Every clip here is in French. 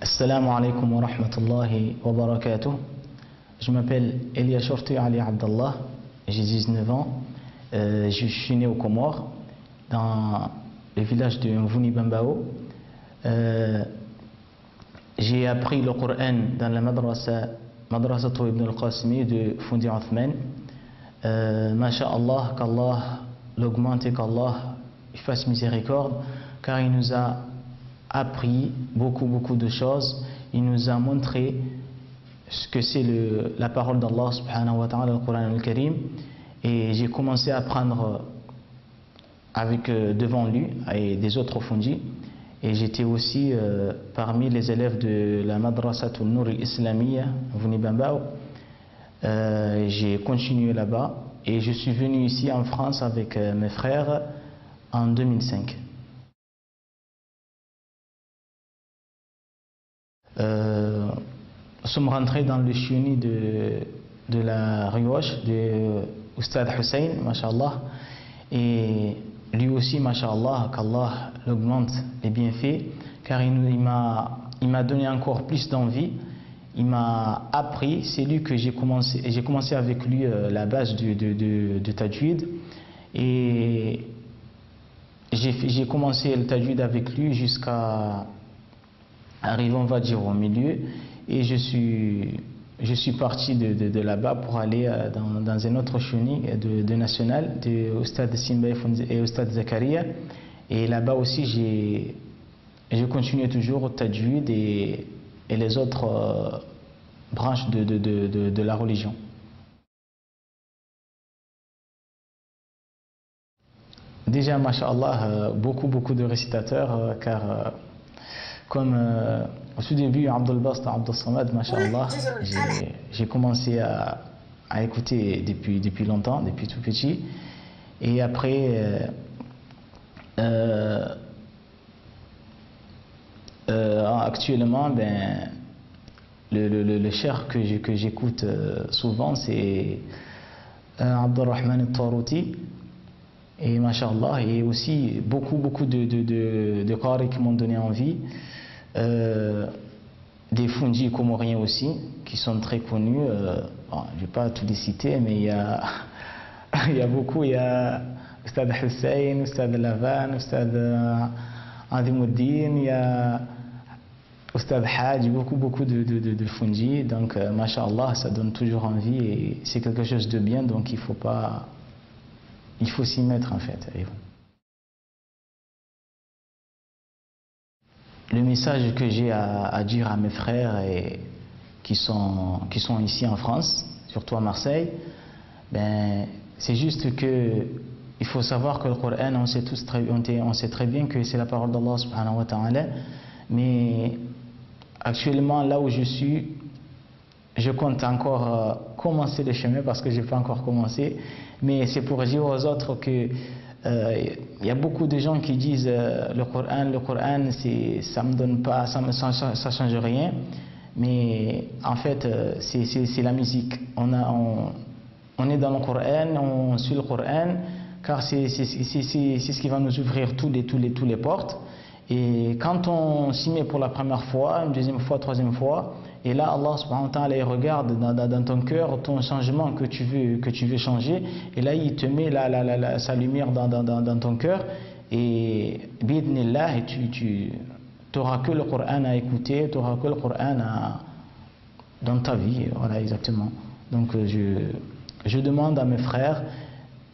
Assalamu alaikum wa rahmatullahi wa barakatuh. Je m'appelle Elia Shorty Ali Abdallah, j'ai 19 ans, je suis né aux Comores, dans le village de Mvouni Bambao. J'ai appris le Coran dans la madrasa Ibn al-Qasimi de Foundi Othman. Masha'Allah, qu'Allah l'augmente et qu'Allah fasse miséricorde, car il nous a appris beaucoup de choses. Il nous a montré ce que c'est la parole d'Allah subhanahu wa ta'ala, le Coran al-Karim. Et j'ai commencé à apprendre devant lui et des autres Foundi. Et j'étais aussi parmi les élèves de la Madrasatul Nour al-Islamiyya, Mvouni Bambao. J'ai continué là-bas et je suis venu ici en France avec mes frères en 2005. Nous sommes rentrés dans le chioni de la Rioche de Oustad Hussein, mashallah, et lui aussi, mashallah, qu'Allah l'augmente les bienfaits, car il m'a donné encore plus d'envie. Il m'a appris, c'est lui que j'ai commencé avec lui la base de Tajwid, et j'ai commencé le Tajwid avec lui jusqu'à arriver, on va dire, au milieu, et je suis parti de là-bas pour aller dans un autre chioni de national, de Oustad Simba et Oustad Zakaria, et là-bas aussi j'ai continué toujours au Tajwid et les autres branches de la religion. Déjà, masha'Allah, beaucoup de récitateurs, car comme au tout début, Abdul Bast, Abdul Samad, masha'Allah, j'ai commencé à écouter depuis longtemps, depuis tout petit. Et après, actuellement, le cheikh que j'écoute souvent, c'est Abdurrahman al-Tarouti. Et masha'Allah, et aussi beaucoup de qari qui m'ont donné envie. Des Foundi comoriens aussi, qui sont très connus. Je ne vais pas tous les citer, mais il y a beaucoup. Il y a Oustad Hussein, Oustad Lavan, Oustad Adimuddin, il y a Oustad Hadj, beaucoup de Foundi. Donc, masha'Allah, ça donne toujours envie et c'est quelque chose de bien, donc il faut s'y mettre en fait. Le message que j'ai à dire à mes frères qui sont ici en France, surtout à Marseille, c'est juste que il faut savoir que le Coran, on sait très bien que c'est la parole d'Allah subhanahu wa ta'ala, mais actuellement là où je suis, je compte encore commencer le chemin parce que je n'ai pas encore commencé, mais c'est pour dire aux autres que il y a beaucoup de gens qui disent le Coran ça me donne pas, ça change rien, mais en fait c'est la musique. On est dans le Coran, on suit le Coran, car c'est ce qui va nous ouvrir tous les portes. Et quand on s'y met pour la première fois, une deuxième fois, troisième fois, et là Allah subhanahu wa ta'ala il regarde dans ton cœur ton changement que tu veux changer, et là il te met sa lumière dans ton cœur, et bidnillah, et tu n'auras que le Coran à écouter, tu n'auras que le Coran dans ta vie, voilà exactement. Donc je demande à mes frères,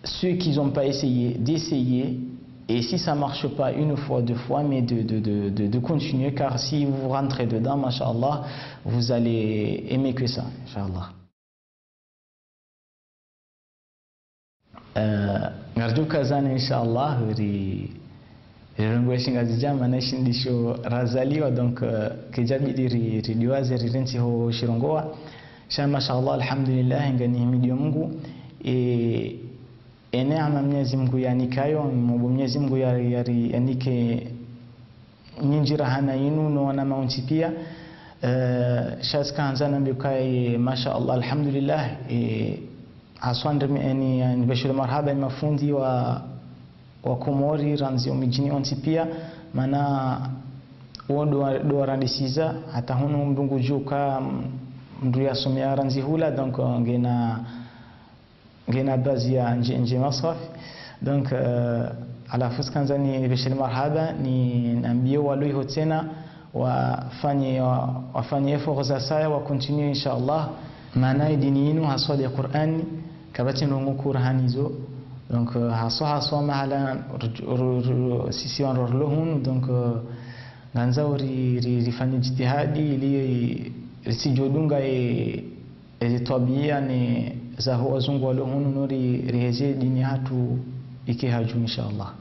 ceux qui n'ont pas essayé, d'essayer. Et si ça ne marche pas une fois, deux fois, mais de continuer, car si vous rentrez dedans, masha'Allah, vous allez aimer que ça, inshallah. Ngardu kazan inshallah, rirungweshinga zijama na shindisho razaliwa, donc kejabi riliwaze rirensi ho shirongoa. Sha masha'Allah, alhamdulillah, ngani himidio Mungu. Neema Mwenyezi Mungu yanikayo, Mwenyezi Mungu yanike nyinjira hana yinu no na maunti pia. Shaska hanzana mbikai mashaallah alhamdulillah, aswande ni bashir marhaba mafundi wa Komori ranzi omijini onti pia mana do randisiza hata hunu mbungu juka mdu ya somea ranzi hula donc ngena bazi ya nje masraf donc ala fuskanza ni bishil marhaba ni nambie walui hotena wafanye effort za saya wa continue inshallah maana dini yenu haswa ya Qur'an kabati ndongo Qur'anizo donc haswa mahala sisi wanrolohun donc ganza rifanye jitihadi ili risijodunga tabia ni za wazungu walohun nori riheje dini hatu ikihaju inshallah.